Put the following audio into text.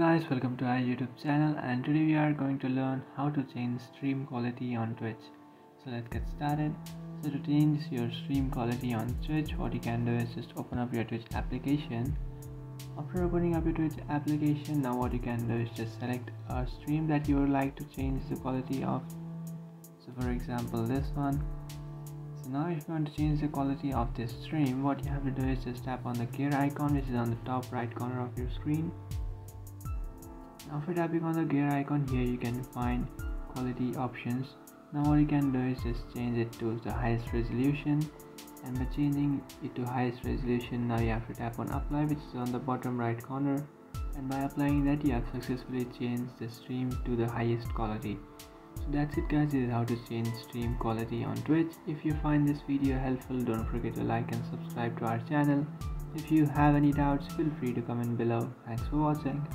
Guys, welcome to our YouTube channel, and today we are going to learn how to change stream quality on Twitch. So let's get started. So to change your stream quality on Twitch, what you can do is just open up your Twitch application. After opening up your Twitch application, now what you can do is just select a stream that you would like to change the quality of. So for example, this one. So now if you want to change the quality of this stream, what you have to do is just tap on the gear icon, which is on the top right corner of your screen. After tapping on the gear icon, here you can find quality options. Now what you can do is just change it to the highest resolution, and by changing it to highest resolution, now you have to tap on apply, which is on the bottom right corner, and by applying that you have successfully changed the stream to the highest quality. So that's it guys, this is how to change stream quality on Twitch. If you find this video helpful, don't forget to like and subscribe to our channel. If you have any doubts, feel free to comment below. Thanks for watching.